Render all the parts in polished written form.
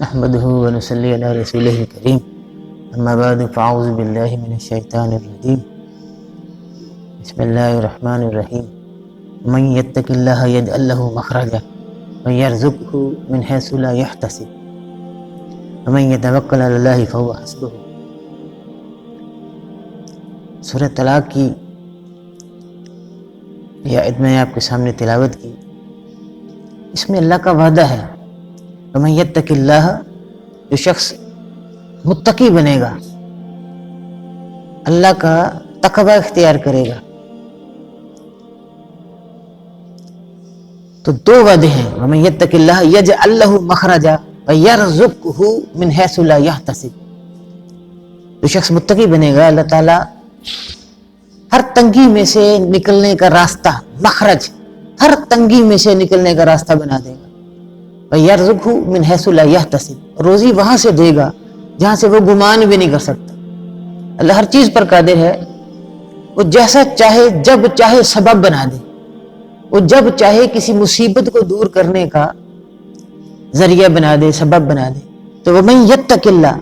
نحمده ونصلي على رسوله الكريم اما بعد فاعوذ بالله من الشيطان الرجيم بسم الله الرحمن الرحيم ومن يتق الله يجعل له مخرجا ويرزقه من حيث لا يحتسب ومن يتوکل علی اللہ فهو حسبه. سورہ طلاق کی یہ آیت میں آپ کے سامنے تلاوت کی. اس میں اللہ کا وعدہ ہے وَمَن يَتَّقِ اللَّهَ، جو شخص متقی بنے گا، اللہ کا تقوی اختیار کرے گا، تو دو وعدے ہیں. وَمَن يَتَّقِ اللَّهَ يَجْعَل لَّهُ مَخْرَجًا وَيَرْزُقْهُ مِنْ حَيْثُ لَا يَحْتَسِبُ. جو شخص متقی بنے گا، اللہ تعالیٰ ہر تنگی میں سے نکلنے کا راستہ، مخرج، ہر تنگی میں سے نکلنے کا راستہ بنا دے گا. وَيَرْزُقْهُ مِنْ حَيْثُ لَا يَحْتَسِبُ، روزی وہاں سے دے گا جہاں سے وہ گمان بھی نہیں کر سکتا. اللہ ہر چیز پر قادر ہے. وہ جیسا چاہے جب چاہے سبب بنا دے، وہ جب چاہے کسی مصیبت کو دور کرنے کا ذریعہ بنا دے، سبب بنا دے. تو وَمَن يَتَّقِ اللَّهَ،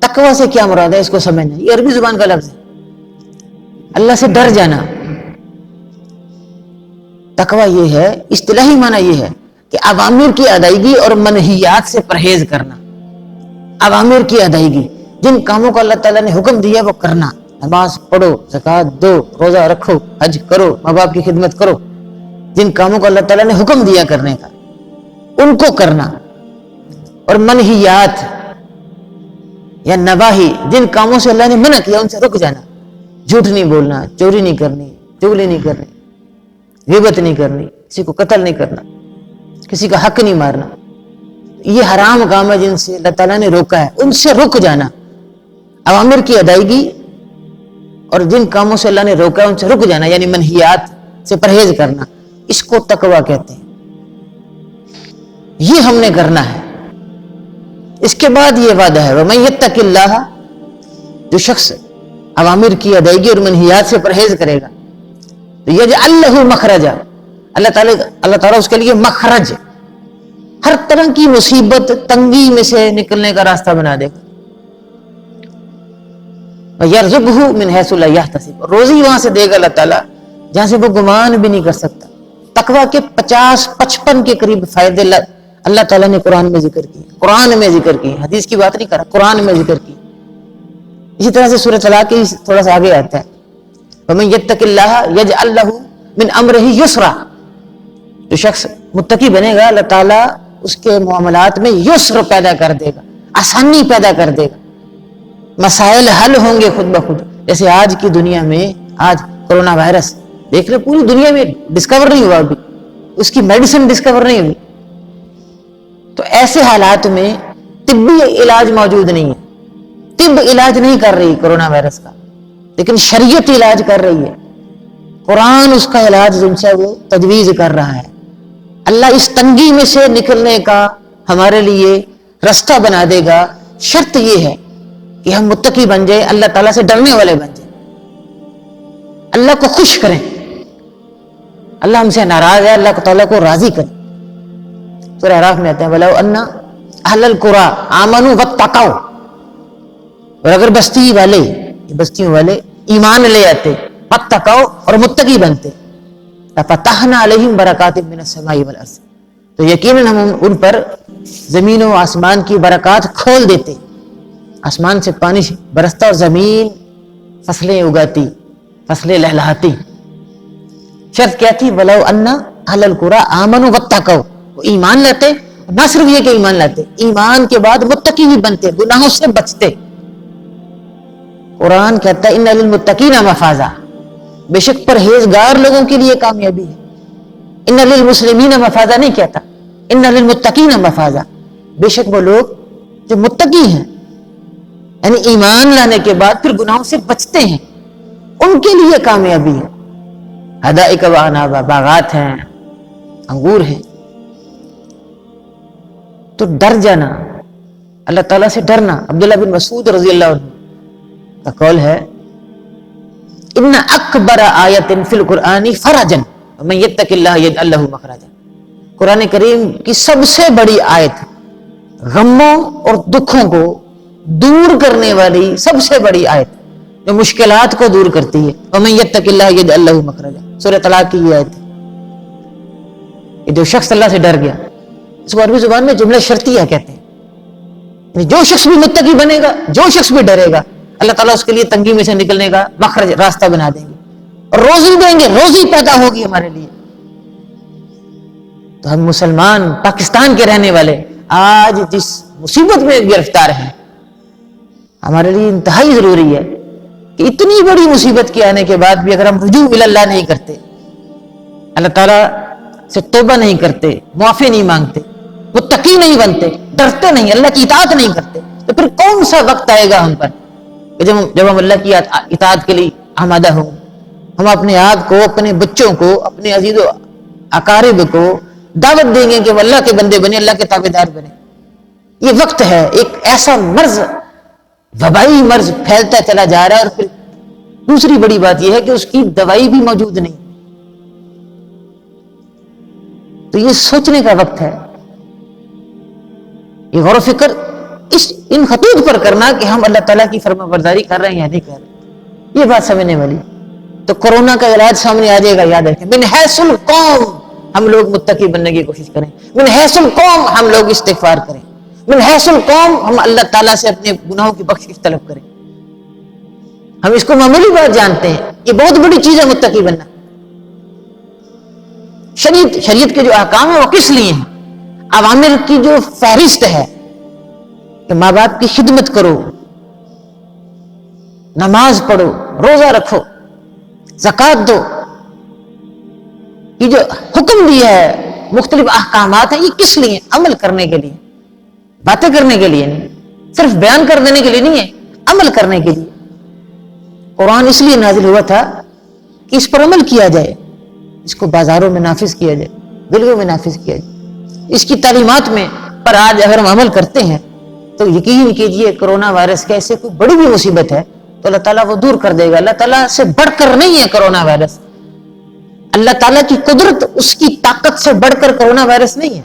تقوی سے کیا مراد ہے اس کو سمجھنا. یہ عربی زبان کا لفظ ہے، اللہ سے ڈر جانا. تقوی یہ ہے، اصطلاحی معنی یہ ہے کہ اوامر کی ادائیگی اور منہیات سے پرہیز کرنا. اوامر کی ادائیگی، جن کاموں کو اللہ تعالیٰ نے حکم دیا وہ کرنا. نماز پڑھو، زکوٰۃ دو، روزہ رکھو، حج کرو، ماں باپ کی خدمت کرو. جن کاموں کو اللہ تعالیٰ نے حکم دیا کرنے کا ان کو کرنا. اور منہیات یا نواہی، جن کاموں سے اللہ نے منع کیا ان سے رک جانا. جھوٹ نہیں بولنا، چوری نہیں کرنی، چغلی نہیں کرنی، غیبت نہیں کرنی، کسی کو قتل نہیں کرنا، کسی کا حق نہیں مارنا. یہ حرام کام ہے جن سے اللہ تعالیٰ نے روکا ہے، ان سے رک جانا. اوامر کی ادائیگی اور جن کاموں سے اللہ نے روکا ہے ان سے رک جانا، یعنی منہیات سے پرہیز کرنا. اس کو تقوی کہتے ہیں. یہ ہم نے کرنا ہے. اس کے بعد یہ وعدہ ہے وَمَن يَتَّقِ اللَّهَ، جو شخص اوامر کی ادائیگی اور منہیات سے پرہیز کرے گا تو یجعل لہ مخرجا، اللہ تعالیٰ اس کے لیے مخرج، ہر طرح کی مصیبت، تنگی میں سے نکلنے کا راستہ بنا دے گا. وَيَرْزُقْهُ مِنْ حَيْثُ لَا يَحْتَسِبُ، روزی وہاں سے دے گا اللہ تعالیٰ جہاں سے وہ گمان بھی نہیں کر سکتا. تقوی کے 50-55 کے قریب فائدے اللہ تعالیٰ نے قرآن میں ذکر کی، قرآن میں ذکر کی، حدیث کی بات نہیں کر رہا، قرآن میں ذکر کی. اسی طرح سے سورۃ طلاق کی تھوڑا سا آگے آتا ہے وَمَن يَتَّقِ اللَّهَ يَجْعَل لَّهُ مِنْ أَمْرِهِ يُسْرًا. جو شخص متقی بنے گا اللہ تعالیٰ اس کے معاملات میں یسر پیدا کر دے گا، آسانی پیدا کر دے گا. مسائل حل ہوں گے خود بخود. جیسے آج کی دنیا میں، آج کرونا وائرس دیکھ رہے، پوری دنیا میں ڈسکور نہیں ہوا ابھی، اس کی میڈیسن ڈسکور نہیں ہوئی. تو ایسے حالات میں طبی علاج موجود نہیں ہے. طب علاج نہیں کر رہی کرونا وائرس کا، لیکن شریعت علاج کر رہی ہے. قرآن اس کا علاج جن سے وہ تجویز کر رہا ہے. اللہ اس تنگی میں سے نکلنے کا ہمارے لیے راستہ بنا دے گا. شرط یہ ہے کہ ہم متقی بن جائیں، اللہ تعالیٰ سے ڈرنے والے بن جائیں، اللہ کو خوش کریں. اللہ ہم سے ناراض ہے، اللہ تعالیٰ کو راضی کریں. سورہ اعراف میں آتے ہیں وَلَوْ أَنَّ أَهْلَ الْقُرَىٰ آمَنُوا وَاتَّقَوْا، اور اگر بستیوں والے ایمان لے آتے، واتقوا، اور متقی بنتے، فَتَحْنَا عَلَيْهِمْ بَرَكَاتٍ مِّنَ السَّمَاءِ وَالْأَرْضِ، تو یقیناً ہم ان پر زمین و آسمان کی برکات کھول دیتے. آسمان سے پانی برستا اور زمین فصلیں اگاتی، فصلیں لہلاتی. شرط کیا تھی؟ وَلَوْ أَنَّ أَهْلَ الْقُرَىٰ آمَنُوا وَاتَّقَوْا، وہ ایمان لاتے. نہ صرف یہ کہ ایمان لاتے، ایمان کے بعد متقی بھی بنتے، گناہوں سے بچتے. قرآن کہتا ہے ان للمتقین مفازا، بے شک پرہیزگار لوگوں کے لیے کامیابی ہے. ان للمسلمین مفازا نہیں کہتا، ان للمتقین مفازا، بے شک وہ لوگ جو متقی ہیں، یعنی ایمان لانے کے بعد پھر گناہوں سے بچتے ہیں، ان کے لیے کامیابی ہے. حدائق و اعنابا، باغات ہیں، انگور ہیں. تو ڈر جانا، اللہ تعالیٰ سے ڈرنا. عبداللہ بن مسعود رضی اللہ عنہ کا قول ہے ان اکبر آیت فی القرآن فرجا ومن یتق اللہ یجعل لہ مخرجا. قرآن کریم کی سب سے بڑی آیت غموں اور دکھوں کو دور کرنے والی سب سے بڑی آیت جو مشکلات کو دور کرتی ہے. وَمَن يَتَّقِ اللَّهَ يَجْعَل لَّهُ مَخْرَجًا، سورہ طلاق کی یہ آیت ہے. یہ جو شخص اللہ سے ڈر گیا، اس کو عربی زبان میں جملہ شرطیہ کہتے ہیں. یعنی جو شخص بھی متقی بنے گا، جو شخص بھی ڈرے گا، اللہ تعالیٰ اس کے لیے تنگی میں سے نکلنے کا مخرج، راستہ بنا دیں گے اور روزی دیں گے، روزی پیدا ہوگی ہمارے لیے. تو ہم مسلمان پاکستان کے رہنے والے آج جس مصیبت میں گرفتار ہیں، ہمارے لیے انتہائی ضروری ہے کہ اتنی بڑی مصیبت کے آنے کے بعد بھی اگر ہم رجوع الی اللہ نہیں کرتے، اللہ تعالیٰ سے توبہ نہیں کرتے، معافی نہیں مانگتے، متقی نہیں بنتے، ڈرتے نہیں، اللہ کی اطاعت نہیں کرتے، تو پھر کون سا وقت آئے گا ہم پر کہ جب ہم اللہ کی اطاعت کے لیے آمادہ ہوں. ہم اپنے آپ کو، اپنے بچوں کو، اپنے عزیز و اقارب کو دعوت دیں گے کہ وہ اللہ کے بندے بنے، اللہ کے تابعدار بنے. یہ وقت ہے. ایک ایسا مرض، وبائی مرض پھیلتا چلا جا رہا ہے، اور پھر دوسری بڑی بات یہ ہے کہ اس کی دوائی بھی موجود نہیں. تو یہ سوچنے کا وقت ہے، یہ غور و فکر ان خطوط پر کرنا کہ ہم اللہ تعالیٰ کی فرما برداری کر رہے ہیں یا نہیں کر رہے. یہ بات سمجھنے والی. تو کورونا کا علاج سامنے آ جائے گا، یاد رکھیں. من حیث القوم ہم لوگ متقی بننے کی کوشش کریں، من حیث القوم ہم لوگ استغفار کریں، من حیث القوم ہم اللہ تعالیٰ سے اپنے گناہوں کی بخشش طلب کریں. ہم اس کو معمولی بات جانتے ہیں، یہ بہت بڑی چیز ہے متقی بننا. شریعت کے جو احکام ہیں وہ کس لیے ہیں؟ اوامر کی جو فہرست ہے کہ ماں باپ کی خدمت کرو، نماز پڑھو، روزہ رکھو، زکوٰۃ دو، یہ جو حکم دیا ہے، مختلف احکامات ہیں، یہ کس لیے؟ عمل کرنے کے لیے، باتیں کرنے کے لیے نہیں، صرف بیان کر دینے کے لیے نہیں ہے، عمل کرنے کے لیے. قرآن اس لیے نازل ہوا تھا کہ اس پر عمل کیا جائے، اس کو بازاروں میں نافذ کیا جائے، دلوں میں نافذ کیا جائے. اس کی تعلیمات میں پر آج اگر ہم عمل کرتے ہیں تو یقین کیجئے کرونا وائرس کا ایسے کوئی بڑی بھی مصیبت ہے تو اللہ تعالیٰ وہ دور کر دے گا. اللہ تعالیٰ سے بڑھ کر نہیں ہے کرونا وائرس. اللہ تعالیٰ کی قدرت، اس کی طاقت سے بڑھ کر کرونا وائرس نہیں ہے.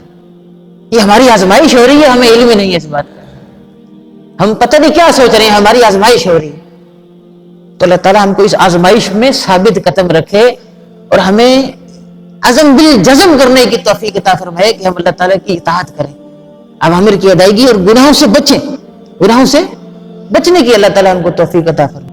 یہ ہماری آزمائش ہو رہی ہے، ہمیں علم ہی نہیں ہے اس بات کا. ہم پتہ نہیں کیا سوچ رہے ہیں، ہماری آزمائش ہو رہی ہے. تو اللہ تعالیٰ ہم کو اس آزمائش میں ثابت قدم رکھے اور ہمیں عزم بالجزم کرنے کی توفیق عطا فرمائے کہ ہم اللہ تعالیٰ کی اطاعت کریں، اوامر کی ادائیگی اور گناہوں سے بچیں. گناہوں سے بچنے کی اللہ تعالیٰ ہم کو توفیق عطا فرمائے.